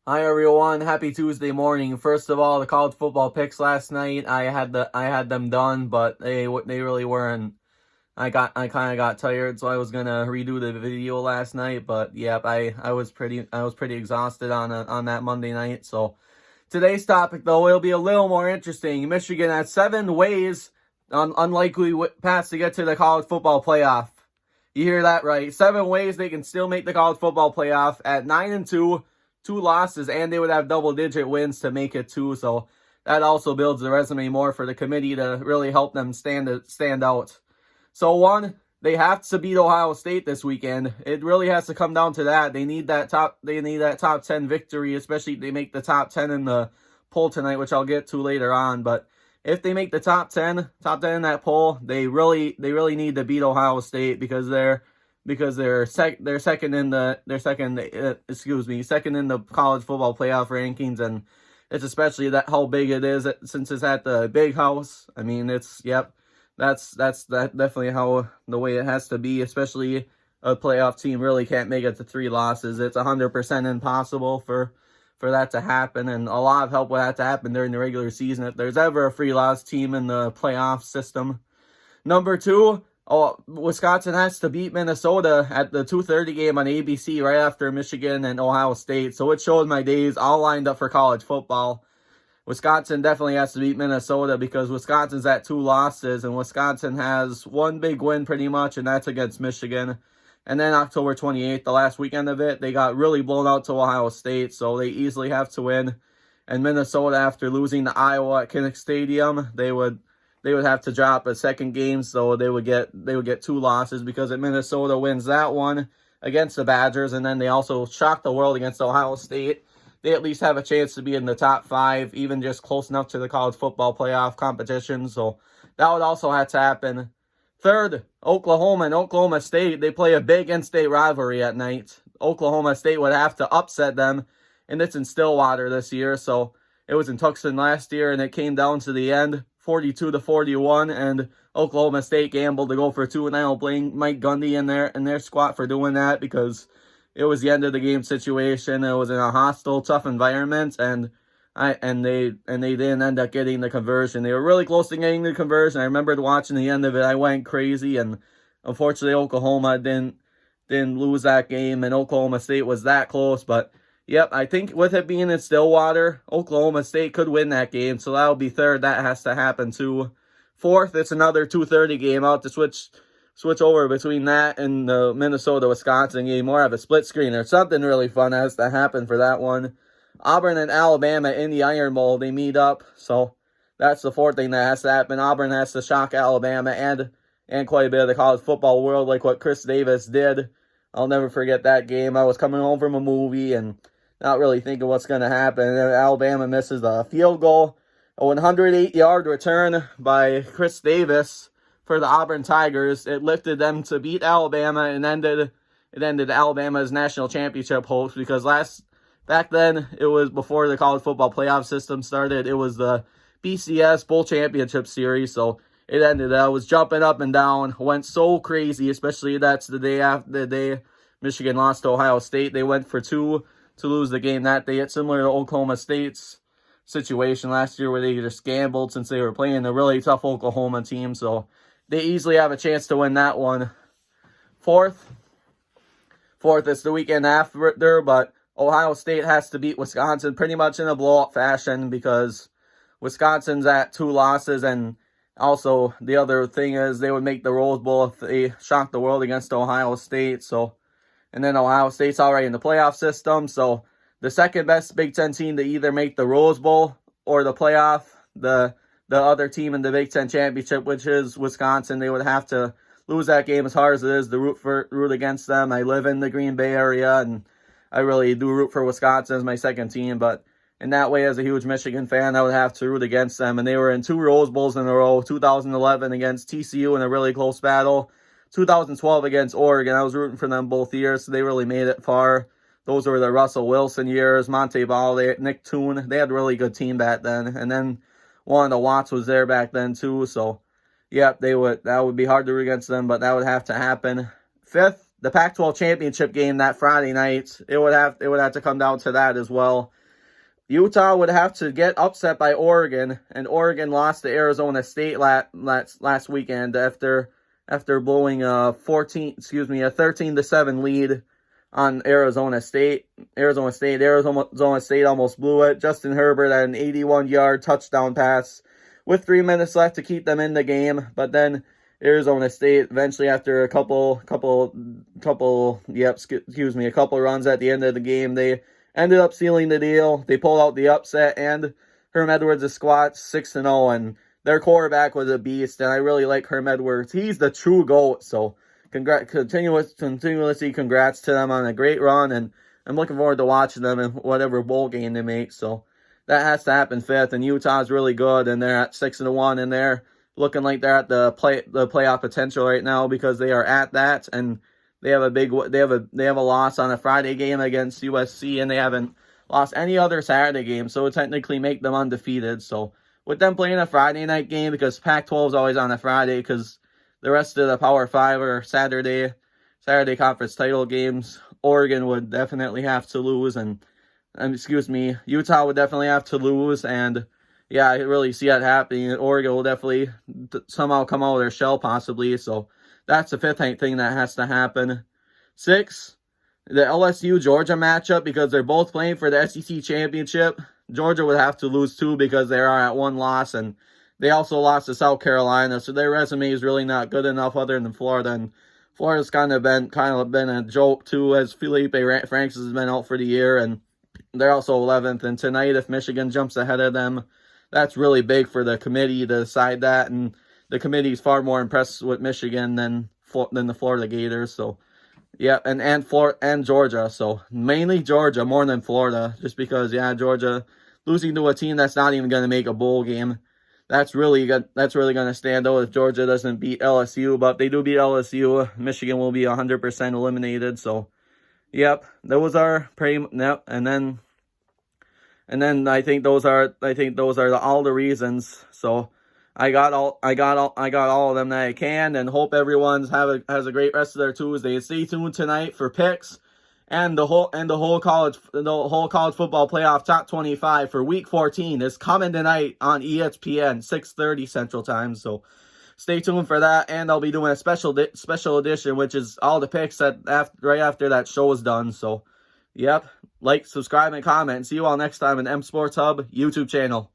Hi everyone, happy Tuesday morning. First of all, the college football picks last night, I had them done, but they really weren't. I kind of got tired, so I was gonna redo the video last night, but yep, I was pretty exhausted on that Monday night. So today's topic though, it'll be a little more interesting. Michigan has 7 ways on unlikely paths to get to the college football playoff. You hear that right? 7 ways they can still make the college football playoff at 9-2, 2 losses, and they would have double-digit wins to make it too. So that also builds the resume more for the committee to really help them stand out. So one, they have to beat Ohio State this weekend. It really has to come down to that. They need that top 10 victory, especially if they make the top 10 in the poll tonight, which I'll get to later on. But if they make the top 10 in that poll, they really need to beat Ohio State because they're second in the college football playoff rankings, and it's especially that how big it is since it's at the big house. I mean, that's definitely how the way it has to be, especially a playoff team really can't make it to 3 losses. It's 100% impossible for that to happen, and a lot of help would have to happen during the regular season if there's ever a 3-loss team in the playoff system. Number two, Wisconsin has to beat Minnesota at the 2:30 game on ABC right after Michigan and Ohio State. So it shows my days all lined up for college football. Wisconsin definitely has to beat Minnesota because Wisconsin's at 2 losses, and Wisconsin has one big win pretty much, and that's against Michigan. And then October 28th, the last weekend of it, they got really blown out to Ohio State, so they easily have to win. And Minnesota, after losing to Iowa at Kinnick Stadium, they would have to drop a second game, so they would get 2 losses because if Minnesota wins that one against the Badgers, and then they also shock the world against Ohio State, they at least have a chance to be in the top 5, even just close enough to the college football playoff competition. So that would also have to happen. Third, Oklahoma and Oklahoma State, they play a big in-state rivalry at night. Oklahoma State would have to upset them, and it's in Stillwater this year. So it was in Tucson last year, and it came down to the end, 42-41, and Oklahoma State gambled to go for 2, and I don't blame Mike Gundy in their squad for doing that because it was the end of the game situation. It was in a hostile, tough environment, and they didn't end up getting the conversion. They were really close to getting the conversion. I remembered watching the end of it. I went crazy, and unfortunately, Oklahoma didn't lose that game, and Oklahoma State was that close. But yep, I think with it being in Stillwater, Oklahoma State could win that game, so that'll be third. That has to happen too. Fourth, it's another 2:30 game. I'll have to switch over between that and the Minnesota-Wisconsin game, more of a split screen or something really fun has to happen for that one. Auburn and Alabama in the Iron Bowl, they meet up, so that's the fourth thing that has to happen. Auburn has to shock Alabama and quite a bit of the college football world, like what Chris Davis did. I'll never forget that game. I was coming home from a movie and not really thinking what's going to happen. And Alabama misses the field goal. A 108-yard return by Chris Davis for the Auburn Tigers. It lifted them to beat Alabama and ended Alabama's national championship hopes because back then it was before the college football playoff system started. It was the BCS Bowl Championship Series, so it ended. I was jumping up and down, went so crazy, especially that's the day after the day Michigan lost to Ohio State. They went for 2 to lose the game that day. It's similar to Oklahoma State's situation last year where they just gambled since they were playing a really tough Oklahoma team, so they easily have a chance to win that one. Fourth, it's the weekend after, but Ohio State has to beat Wisconsin pretty much in a blowout fashion because Wisconsin's at 2 losses, and also the other thing is they would make the Rose Bowl if they shock the world against Ohio State. So, and then Ohio State's already in the playoff system, so the second best Big Ten team to either make the Rose Bowl or the playoff, the other team in the Big Ten championship, which is Wisconsin, they would have to lose that game as hard as it is to root against them. I live in the Green Bay area, and I really do root for Wisconsin as my second team, but in that way, as a huge Michigan fan, I would have to root against them. And they were in 2 Rose Bowls in a row, 2011 against TCU in a really close battle, 2012 against Oregon. I was rooting for them both years, so they really made it far. Those were the Russell Wilson years, Monte Ball, Nick Toon. They had a really good team back then. And then one of the Watts was there back then too. So, yeah, that would be hard to root against them, but that would have to happen. Fifth, the Pac-12 championship game that Friday night, it would have to come down to that as well. Utah would have to get upset by Oregon, and Oregon lost to Arizona State last weekend after blowing a 13-7 lead on Arizona State. Arizona State almost blew it. Justin Herbert had an 81-yard touchdown pass with 3 minutes left to keep them in the game, but then Arizona State eventually, after a couple runs at the end of the game, they ended up sealing the deal. They pulled out the upset, and Herm Edwards' squad 6-0, and their quarterback was a beast, and I really like Herm Edwards. He's the true GOAT, so continuously congrats to them on a great run, and I'm looking forward to watching them in whatever bowl game they make, so that has to happen 5th, and Utah's really good, and they're at 6-1, and they're looking like they're at the playoff potential right now because they are at that, and they have a loss on a Friday game against USC, and they haven't lost any other Saturday game, so it would technically make them undefeated. So with them playing a Friday night game, because Pac-12 is always on a Friday, because the rest of the Power 5 are Saturday conference title games, Oregon would definitely have to lose, Utah would definitely have to lose, and yeah, I really see that happening. Oregon will definitely somehow come out of their shell, possibly, so that's the 5th thing that has to happen. 6, the LSU-Georgia matchup, because they're both playing for the SEC championship. Georgia would have to lose too because they are at 1 loss, and they also lost to South Carolina, so their resume is really not good enough other than Florida. And Florida's kind of been a joke too, as Felipe Franks has been out for the year, and they're also 11th. And tonight, if Michigan jumps ahead of them, that's really big for the committee to decide that, and the committee is far more impressed with Michigan than the Florida Gators. So, yeah, and Georgia. So mainly Georgia more than Florida, just because Georgia losing to a team that's not even going to make a bowl game. That's really going to stand out if Georgia doesn't beat LSU. But if they do beat LSU, Michigan will be 100% eliminated. So, yep, those are and then I think those are all the reasons. So I got all of them that I can, and hope everyone's has a great rest of their Tuesday. Stay tuned tonight for picks and the whole college football playoff top 25 for week 14 is coming tonight on ESPN 6:30 Central Time. So stay tuned for that, and I'll be doing a special edition, which is all the picks right after that show is done. So, yep, like, subscribe, and comment. See you all next time in M Sports Hub YouTube channel.